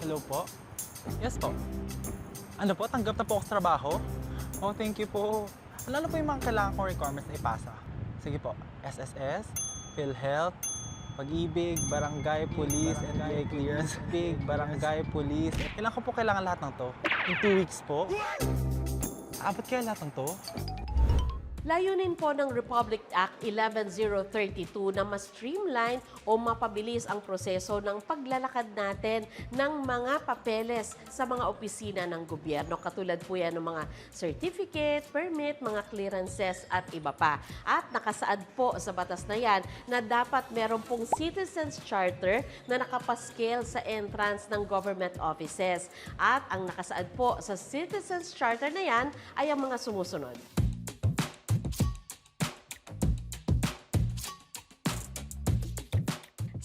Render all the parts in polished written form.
Hello po? Yes po. Ano po, tanggap na po ako sa trabaho? Oh, thank you po. Ano po yung mga kailangan kong requirements na ipasa? Sige po, SSS, PhilHealth, Pag-ibig, Barangay, Police, NBI Clearance, Big, Barangay, Police. Kailan ko po kailangan lahat ng to? In 2 weeks po? Abot kaya lahat ng to? Layunin po ng Republic Act 11032 na mas streamline o mapabilis ang proseso ng paglalakad natin ng mga papeles sa mga opisina ng gobyerno. Katulad po yan ng mga certificate, permit, mga clearances at iba pa. At nakasaad po sa batas na yan na dapat meron pong Citizens Charter na nakapaskil sa entrance ng government offices. At ang nakasaad po sa Citizens Charter na yan ay ang mga sumusunod.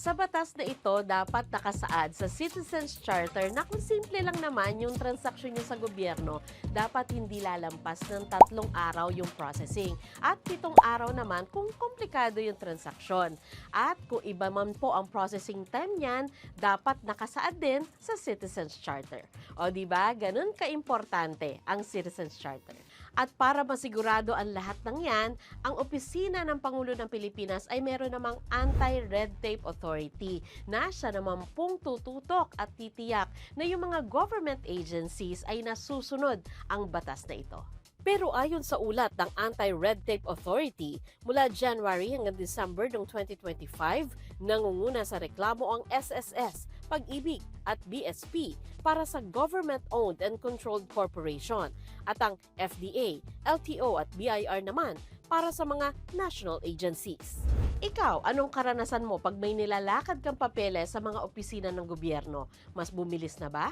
Sa batas na ito, dapat nakasaad sa Citizens Charter na kung simple lang naman yung transaksyon niyo sa gobyerno, dapat hindi lalampas ng 3 araw yung processing at 7 araw naman kung komplikado yung transaksyon. At kung iba man po ang processing time niyan, dapat nakasaad din sa Citizens Charter. O di ba, ganun kaimportante ang Citizens Charter. At para masigurado ang lahat ng yan, ang opisina ng Pangulo ng Pilipinas ay meron namang Anti-Red Tape Authority na siya naman pong tututok at titiyak na yung mga government agencies ay nasusunod ang batas na ito. Pero ayon sa ulat ng Anti-Red Tape Authority, mula January hanggang December ng 2025, nangunguna sa reklamo ang SSS, Pag-ibig at BSP para sa government-owned and controlled corporation at ang FDA, LTO at BIR naman para sa mga national agencies. Ikaw, anong karanasan mo pag may nilalakad kang papeles sa mga opisina ng gobyerno? Mas bumilis na ba?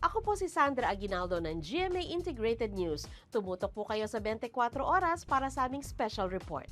Ako po si Sandra Aguinaldo ng GMA Integrated News. Tumutok po kayo sa 24 oras para sa aming special report.